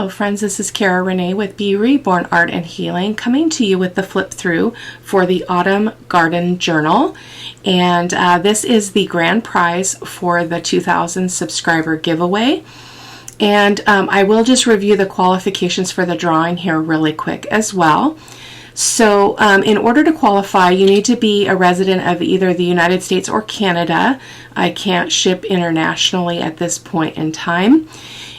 Hello friends, this is Cara-Renee with B.Reborn Art and Healing, coming to you with the flip through for the Autumn Garden Journal. And this is the grand prize for the 2,000 subscriber giveaway. And I will just review the qualifications for the drawing here really quick as well. So in order to qualify, you need to be a resident of either the United States or Canada. I can't ship internationally at this point in time.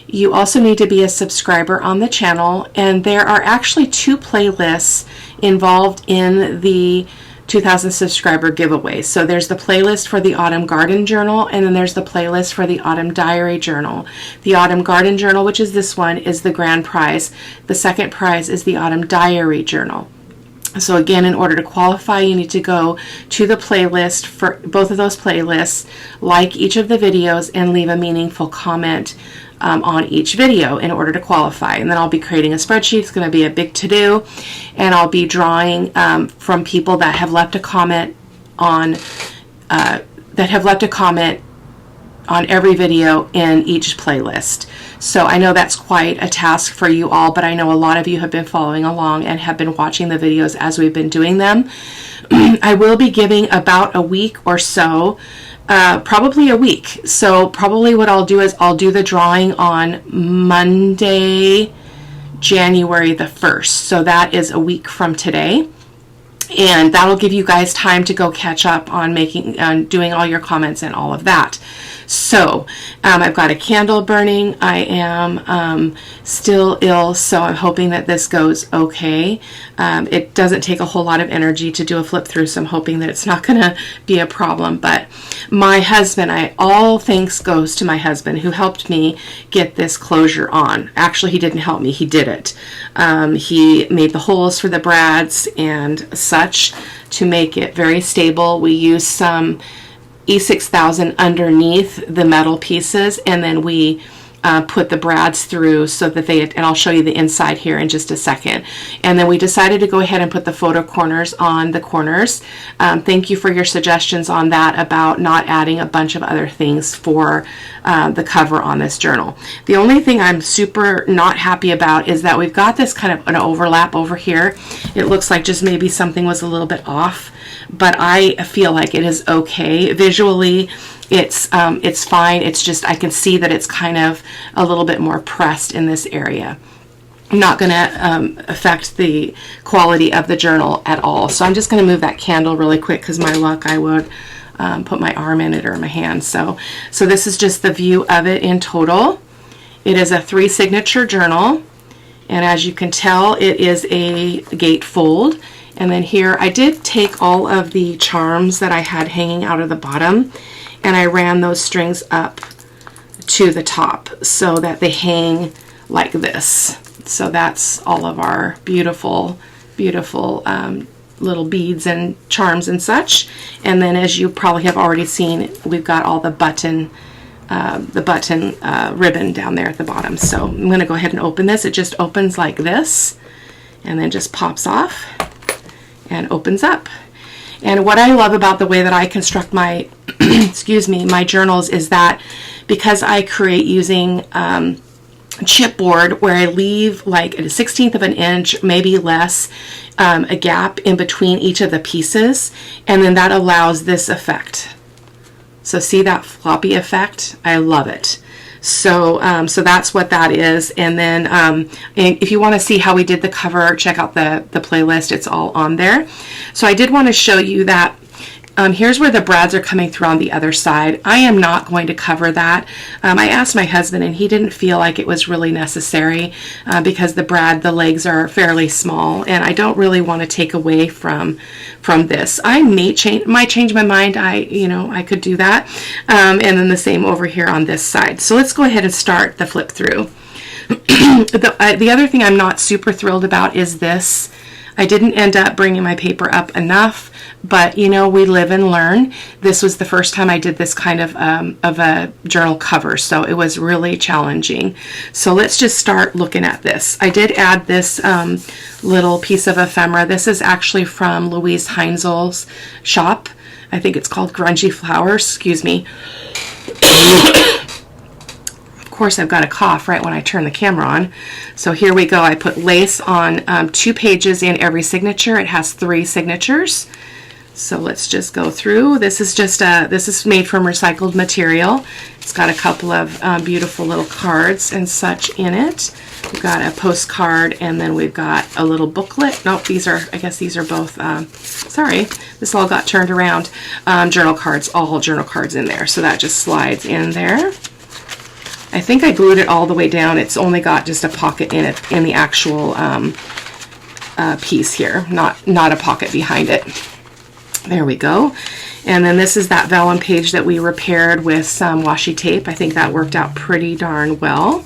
You also need to be a subscriber on the channel, and there are actually two playlists involved in the 2,000 subscriber giveaway. So there's the playlist for the Autumn Garden Journal, and then there's the playlist for the Autumn Diary Journal. The Autumn Garden Journal, which is this one, is the grand prize. The second prize is the Autumn Diary Journal. So again, in order to qualify, you need to go to the playlist for both of those playlists, like each of the videos, and leave a meaningful comment on each video in order to qualify. And then I'll be creating a spreadsheet. It's going to be a big to-do, and I'll be drawing from people that have left a comment on every video in each playlist. So I know that's quite a task for you all, but I know a lot of you have been following along and have been watching the videos as we've been doing them. I will be giving about a week or so, probably a week. So probably what I'll do is I'll do the drawing on Monday, January the 1st. So that is a week from today. And that'll give you guys time to go catch up on doing all your comments and all of that. So I've got a candle burning. I am still ill, so I'm hoping that this goes okay. It doesn't take a whole lot of energy to do a flip through, so I'm hoping that it's not going to be a problem. But my husband, all thanks goes to my husband, who helped me get this closure on. Actually, he didn't help me. He did it. He made the holes for the brads and such to make it very stable. We used some E6000 underneath the metal pieces, and then we put the brads through so that and I'll show you the inside here in just a second. And then we decided to go ahead and put the photo corners on the corners. Thank you for your suggestions on that about not adding a bunch of other things for the cover on this journal. The only thing I'm super not happy about is that we've got this kind of an overlap over here. It looks like just maybe something was a little bit off, but I feel like it is okay. Visually, it's fine. It's just I can see that it's kind of a little bit more pressed in this area. Not going to affect the quality of the journal at all. So I'm just going to move that candle really quick, because my luck, I would put my arm in it or my hand. So this is just the view of it in total. It is a 3 signature journal, and as you can tell, it is a gatefold. And then here I did take all of the charms that I had hanging out of the bottom, and I ran those strings up to the top so that they hang like this. So that's all of our beautiful, beautiful little beads and charms and such. And then, as you probably have already seen, we've got all the button ribbon down there at the bottom. So I'm going to go ahead and open this. It just opens like this, and then just pops off and opens up. And what I love about the way that I construct my excuse me, my journals is that because I create using chipboard, where I leave like a 1/16 of an inch, maybe less, a gap in between each of the pieces, and then that allows this effect. So see that floppy effect? I love it. So that's what that is. And then and if you want to see how we did the cover, check out the playlist. It's all on there. So I did want to show you that here's where the brads are coming through on the other side. I am not going to cover that. I asked my husband, and he didn't feel like it was really necessary because the legs are fairly small, and I don't really want to take away from this. I might change my mind. I could do that. And then the same over here on this side. So let's go ahead and start the flip through. The other thing I'm not super thrilled about is this. I didn't end up bringing my paper up enough, but we live and learn. This was the first time I did this kind of a journal cover, so it was really challenging. So let's just start looking at this. I did add this little piece of ephemera. This is actually from Louise Heinzel's shop. I think it's called Grungy Flowers. Excuse me. course, I've got a cough right when I turn the camera on. So here we go. I put lace on 2 pages in every signature. It has 3 signatures. So let's just go through. This is just this is made from recycled material. It's got a couple of beautiful little cards and such in it. We've got a postcard, and then we've got a little booklet. Nope, these are, I guess these are both, sorry, this all got turned around. Journal cards, all journal cards in there. So that just slides in there. I think I glued it all the way down. It's only got just a pocket in it, in the actual piece here, not a pocket behind it. There we go. And then this is that vellum page that we repaired with some washi tape. I think that worked out pretty darn well.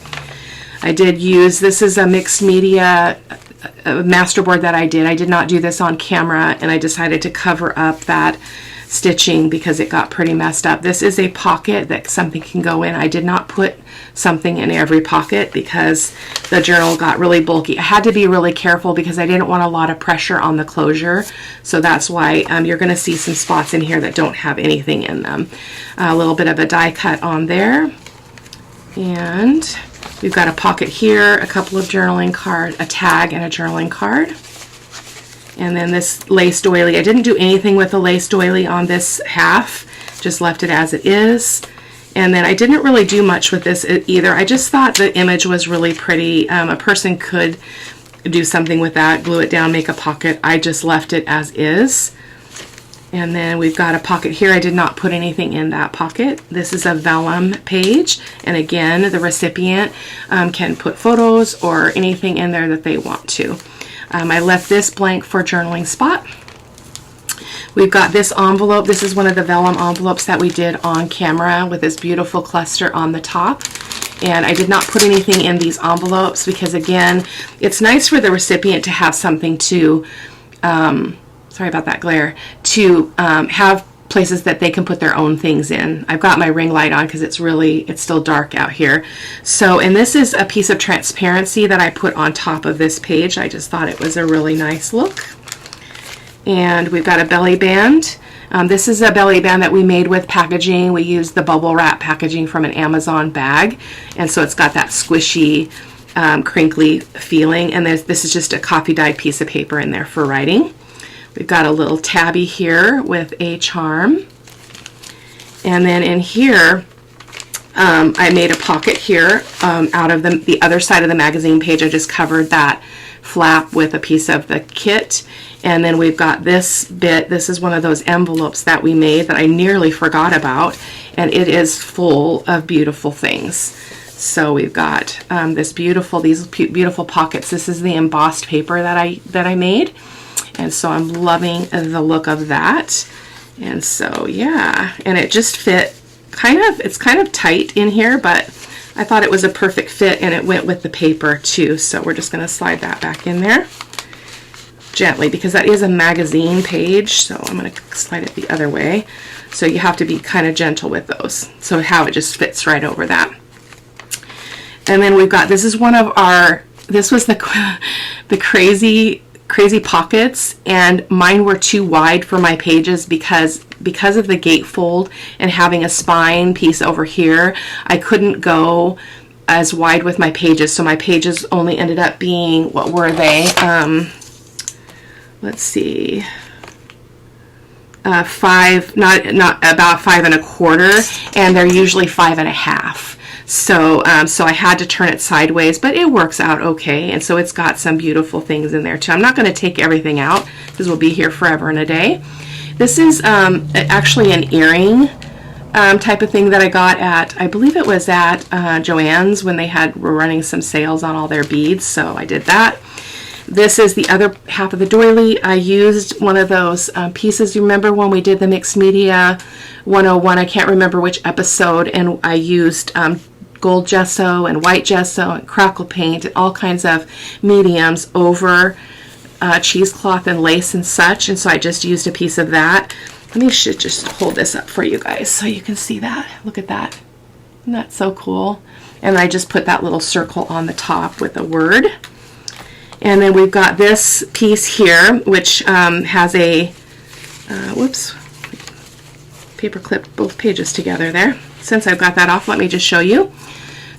I did use, this is a mixed media masterboard that I did. I did not do this on camera, and I decided to cover up that stitching because it got pretty messed up. This is a pocket that something can go in. I did not put something in every pocket because the journal got really bulky. I had to be really careful because I didn't want a lot of pressure on the closure. So that's why you're going to see some spots in here that don't have anything in them. A little bit of a die cut on there. And we've got a pocket here, a couple of journaling cards, a tag and a journaling card. And then this lace doily. I didn't do anything with the lace doily on this half, just left it as it is. And then I didn't really do much with this either. I just thought the image was really pretty. A person could do something with that, glue it down, make a pocket. I just left it as is. And then we've got a pocket here. I did not put anything in that pocket. This is a vellum page. And again, the recipient can put photos or anything in there that they want to. I left this blank for journaling spot. We've got this envelope. This is one of the vellum envelopes that we did on camera with this beautiful cluster on the top. And I did not put anything in these envelopes because, again, it's nice for the recipient to have something to, sorry about that glare, to have places that they can put their own things in. I've got my ring light on because it's still dark out here. So, and this is a piece of transparency that I put on top of this page. I just thought it was a really nice look. And we've got a belly band. This is a belly band that we made with packaging. We used the bubble wrap packaging from an Amazon bag. And so it's got that squishy, crinkly feeling. And this is just a coffee dyed piece of paper in there for writing. We've got a little tabby here with a charm. And then in here, I made a pocket here out of the other side of the magazine page. I just covered that flap with a piece of the kit. And then we've got this bit. This is one of those envelopes that we made that I nearly forgot about. And it is full of beautiful things. So we've got these beautiful pockets. This is the embossed paper that I made. And so I'm loving the look of that. And so, yeah, and it just fit it's kind of tight in here, but I thought it was a perfect fit, and it went with the paper too. So we're just going to slide that back in there gently because that is a magazine page. So I'm going to slide it the other way. So you have to be kind of gentle with those. So how it just fits right over that. And then we've got, this is one of our, this was the crazy pockets, and mine were too wide for my pages because of the gatefold and having a spine piece over here. I couldn't go as wide with my pages, so my pages only ended up being, what were they? Let's see, 5, not about 5 1/4, and they're usually 5 1/2. So, so I had to turn it sideways, but it works out okay. And so it's got some beautiful things in there too. I'm not going to take everything out because we'll be here forever and a day. This is actually an earring type of thing that I got at, I believe it was at Joann's when they were running some sales on all their beads. So I did that. This is the other half of the doily. I used one of those pieces. You remember when we did the Mixed Media 101? I can't remember which episode, and I used gold gesso and white gesso and crackle paint and all kinds of mediums over cheesecloth and lace and such. And so I just used a piece of that. Let me just hold this up for you guys so you can see that. Look at that. Isn't that so cool? And I just put that little circle on the top with a word. And then we've got this piece here, which has a, whoops, paper clipped both pages together there. Since I've got that off, let me just show you.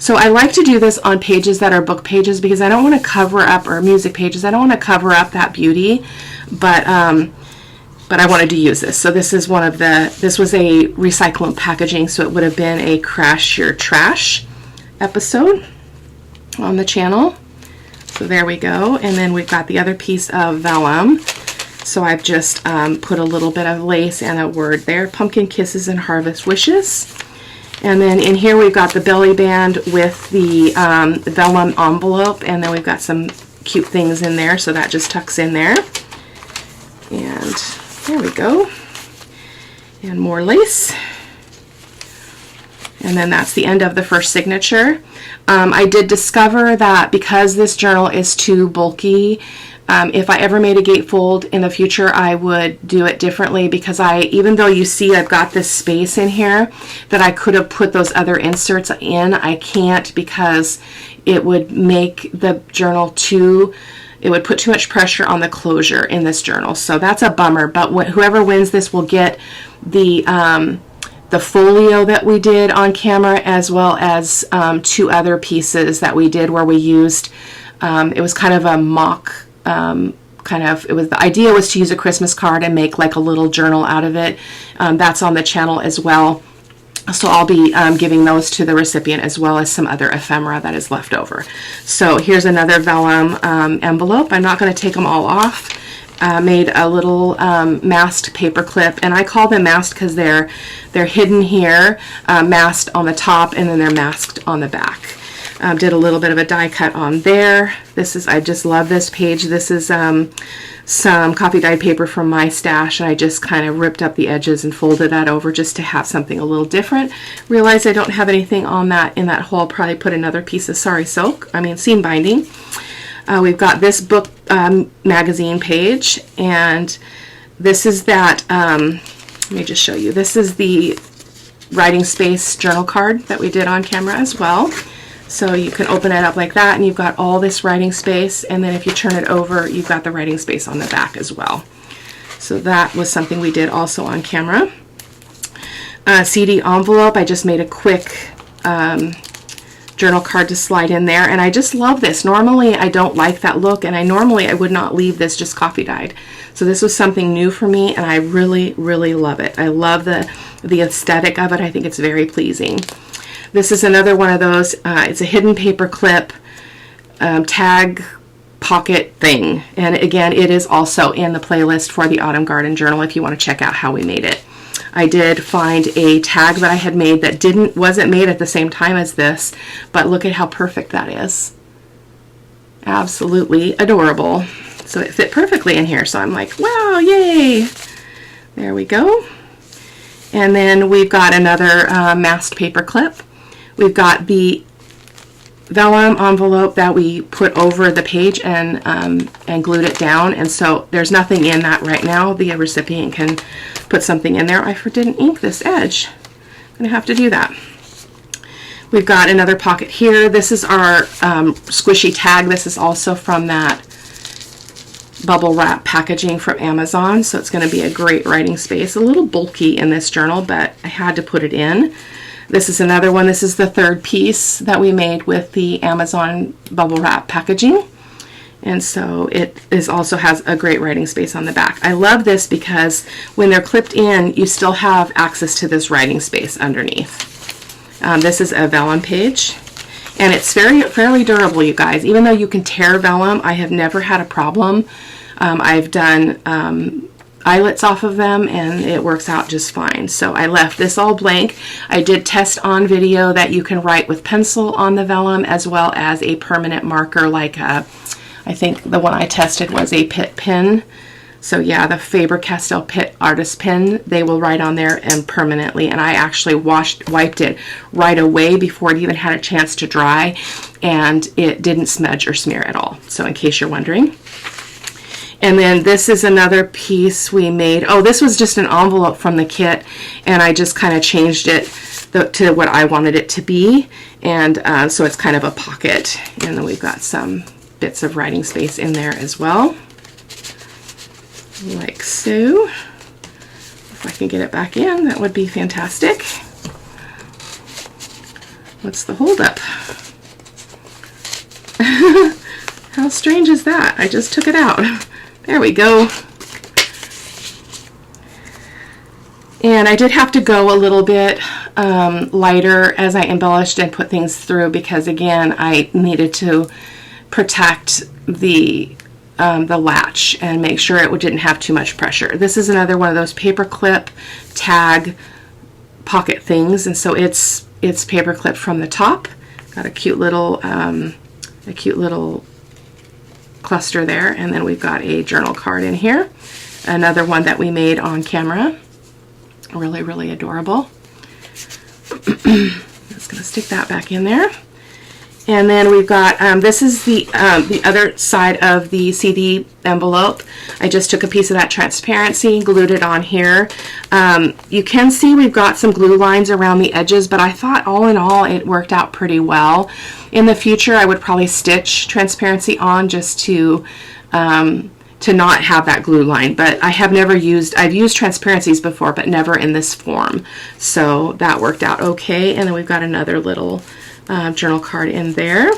So I like to do this on pages that are book pages because I don't want to cover up, or music pages, I don't want to cover up that beauty, but I wanted to use this. So this is this was a recyclable packaging, so it would have been a Crash Your Trash episode on the channel. So there we go. And then we've got the other piece of vellum. So I've just put a little bit of lace and a word there, Pumpkin Kisses and Harvest Wishes. And then in here we've got the belly band with the vellum envelope, and then we've got some cute things in there, so that just tucks in there. And there we go. And more lace. And then that's the end of the first signature. I did discover that because this journal is too bulky, if I ever made a gatefold in the future, I would do it differently, because even though you see I've got this space in here that I could have put those other inserts in, I can't, because it would make the journal it would put too much pressure on the closure in this journal. So that's a bummer, but whoever wins this will get the folio that we did on camera, as well as 2 other pieces that we did where we used, it was kind of a mock, the idea was to use a Christmas card and make like a little journal out of it. That's on the channel as well. So I'll be giving those to the recipient, as well as some other ephemera that is left over. So here's another vellum envelope. I'm not going to take them all off. Made a little masked paper clip, and I call them masked because they're hidden here, masked on the top, and then they're masked on the back. Did a little bit of a die cut on there. I just love this page. This is some coffee dyed paper from my stash, and I just kind of ripped up the edges and folded that over just to have something a little different. Realize I don't have anything on that in that hole. I'll probably put another piece of seam binding. We've got this book magazine page, and this is that, let me just show you. This is the writing space journal card that we did on camera as well. So you can open it up like that, and you've got all this writing space, and then if you turn it over, you've got the writing space on the back as well. So that was something we did also on camera. CD envelope, I just made a quick journal card to slide in there, and I just love this. Normally I don't like that look, and I would not leave this just coffee dyed. So this was something new for me, and I really, really love it. I love the aesthetic of it. I think it's very pleasing. This is another one of those, it's a hidden paper clip tag pocket thing, and again, it is also in the playlist for the Autumn Garden Journal if you want to check out how we made it. I did find a tag that I had made that wasn't made at the same time as this, but look at how perfect that is. Absolutely adorable. So it fit perfectly in here, so I'm like, wow, yay! There we go. And then we've got another masked paper clip. We've got the vellum envelope that we put over the page and glued it down, and so there's nothing in that right now. The recipient can put something in there. I didn't ink this edge. I'm going to have to do that. We've got another pocket here. This is our squishy tag. This is also from that bubble wrap packaging from Amazon, so it's going to be a great writing space. A little bulky in this journal, but I had to put it in. This is another one. This is the third piece that we made with the Amazon bubble wrap packaging. And so it also has a great writing space on the back. I love this because when they're clipped in, you still have access to this writing space underneath. This is a vellum page, and it's fairly durable, you guys. Even though you can tear vellum, I have never had a problem. I've done eyelets off of them, and it works out just fine. So I left this all blank. I did test on video that you can write with pencil on the vellum, as well as a permanent marker, like I think the one I tested was a Pitt pen. So yeah, the Faber-Castell Pitt artist pen, they will write on there and permanently, and I actually wiped it right away before it even had a chance to dry, and it didn't smudge or smear at all, so in case you're wondering. And then this is another piece we made. Oh, this was just an envelope from the kit, and I just kind of changed it to what I wanted it to be, and so it's kind of a pocket, and then we've got some bits of writing space in there as well, like so. If I can get it back in, that would be fantastic. What's the holdup? How strange is that? I just took it out. There we go. And I did have to go a little bit lighter as I embellished and put things through, because again, I needed to protect the latch and make sure it didn't have too much pressure. This is another one of those paper clip tag pocket things, and so it's paper clipped from the top. Got a cute little cluster there, and then we've got a journal card in here. Another one that we made on camera. Really, really adorable. Just gonna stick that back in there. And then we've got, this is the other side of the CD envelope. I just took a piece of that transparency, glued it on here. You can see we've got some glue lines around the edges, but I thought all in all it worked out pretty well. In the future, I would probably stitch transparency on just to not have that glue line, but I've used transparencies before, but never in this form. So that worked out okay. And then we've got another little journal card in there.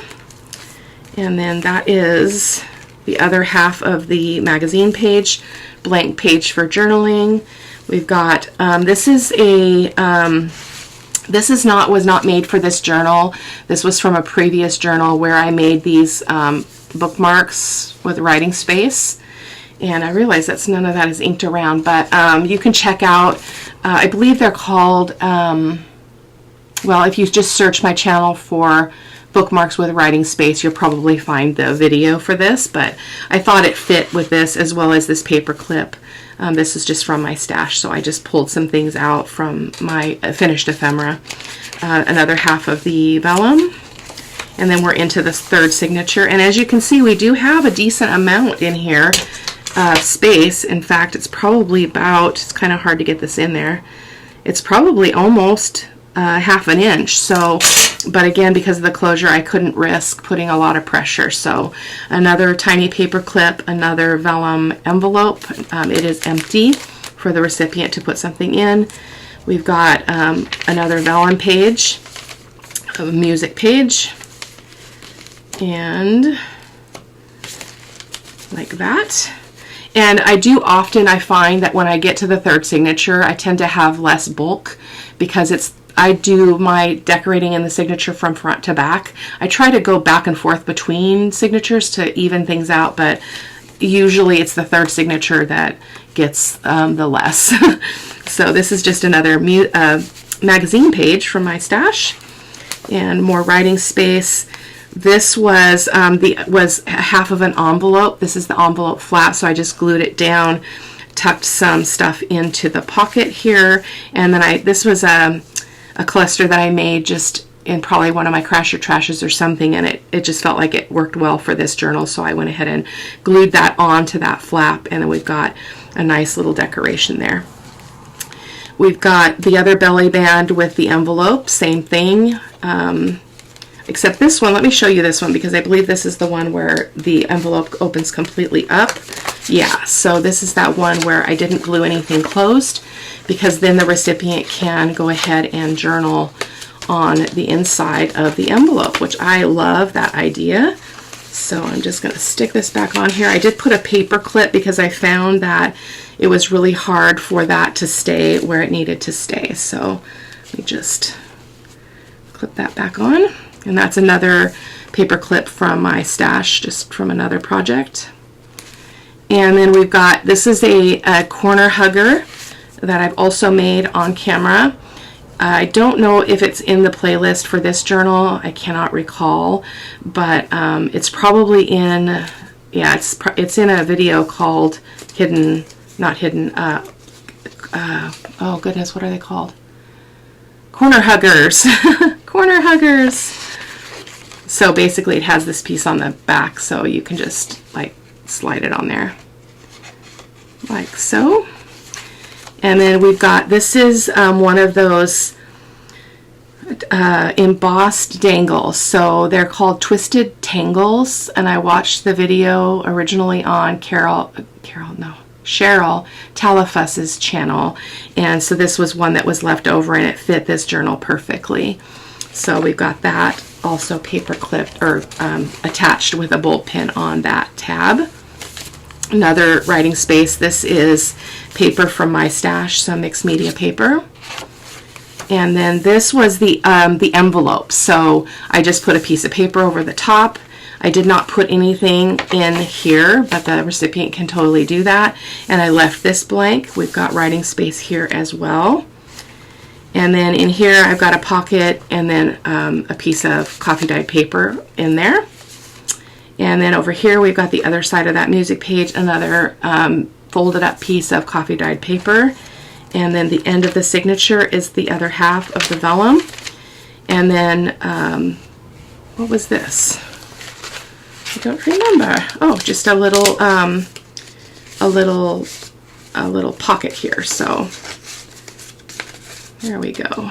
And then that is the other half of the magazine page, blank page for journaling. We've got, was not made for this journal. This was from a previous journal where I made these bookmarks with writing space. And I realize that none of that is inked around, but you can check out, I believe they're called, well, if you just search my channel for bookmarks with writing space, you'll probably find the video for this, but I thought it fit with this as well as this paper clip. This is just from my stash, so I just pulled some things out from my finished ephemera. Another half of the vellum. And then we're into this third signature. And as you can see, we do have a decent amount in here of space. In fact, it's probably about, it's kind of hard to get this in there. It's probably almost half an inch. So, but again, because of the closure, I couldn't risk putting a lot of pressure. So another tiny paper clip, another vellum envelope. It is empty for the recipient to put something in. We've got another vellum page, a music page, and like that. And I find that when I get to the third signature, I tend to have less bulk because I do my decorating in the signature from front to back. I try to go back and forth between signatures to even things out, but usually it's the third signature that gets the less. So this is just another magazine page from my stash, and more writing space. This was half of an envelope. This is the envelope flap, so I just glued it down, tucked some stuff into the pocket here, and then this was a cluster that I made just in probably one of my Crash or Trashes or something, and it just felt like it worked well for this journal, so I went ahead and glued that onto that flap, and then we've got a nice little decoration there. We've got the other belly band with the envelope, same thing, except this one, let me show you this one because I believe this is the one where the envelope opens completely up. Yeah, so this is that one where I didn't glue anything closed, because then the recipient can go ahead and journal on the inside of the envelope, which I love that idea. So I'm just going to stick this back on here. I did put a paper clip because I found that it was really hard for that to stay where it needed to stay. So let me just clip that back on. And that's another paper clip from my stash, just from another project. And then we've got, this is a corner hugger that I've also made on camera. I don't know if it's in the playlist for this journal. I cannot recall, but it's probably in, yeah, it's in a video called Hidden, not Hidden, oh goodness, what are they called? Corner huggers. Corner huggers. So basically it has this piece on the back, so you can just like slide it on there like so. And then we've got, this is one of those embossed dangles. So they're called Twisted Tangles, and I watched the video originally on Cheryl Talafuss's channel, and so this was one that was left over and it fit this journal perfectly. So we've got that also paper clipped or attached with a bolt pin on that tab. Another writing space. This is paper from my stash, some mixed media paper. And then this was the envelope. So I just put a piece of paper over the top. I did not put anything in here, but the recipient can totally do that. And I left this blank. We've got writing space here as well. And then in here, I've got a pocket and then a piece of coffee dyed paper in there. And then over here, we've got the other side of that music page, another folded up piece of coffee dyed paper. And then the end of the signature is the other half of the vellum. And then, what was this? I don't remember. Oh, just a little pocket here. So there we go.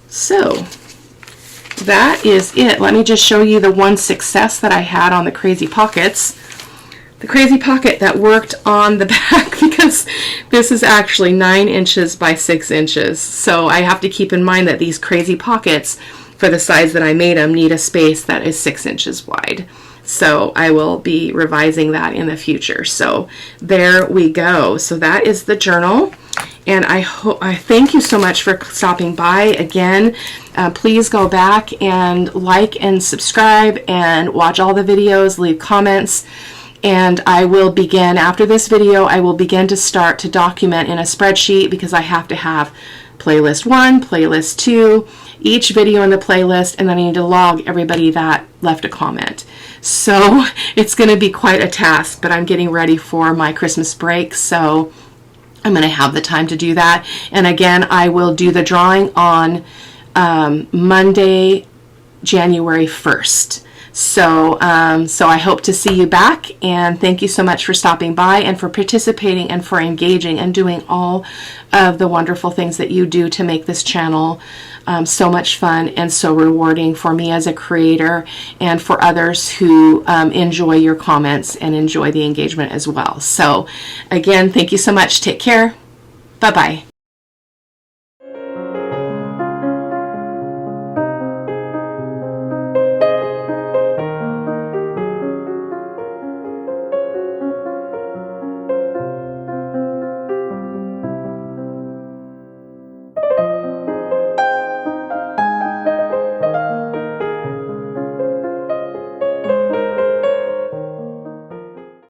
So that is it. Let me just show you the one success that I had on the crazy pockets. The crazy pocket that worked on the back, because this is actually 9 inches by 6 inches. So I have to keep in mind that these crazy pockets, for the size that I made them, need a space that is 6 inches wide. So I will be revising that in the future. So there we go. So that is the journal. And I thank you so much for stopping by. Again, please go back and like and subscribe and watch all the videos, leave comments. And I will begin, after this video, I will begin to start to document in a spreadsheet, because I have to have playlist 1, playlist 2, each video in the playlist, and then I need to log everybody that left a comment. So it's going to be quite a task, but I'm getting ready for my Christmas break, so I'm going to have the time to do that. And again, I will do the drawing on Monday, January 1st. So I hope to see you back, and thank you so much for stopping by and for participating and for engaging and doing all of the wonderful things that you do to make this channel so much fun and so rewarding for me as a creator, and for others who enjoy your comments and enjoy the engagement as well. So again, thank you so much. Take care. Bye-bye.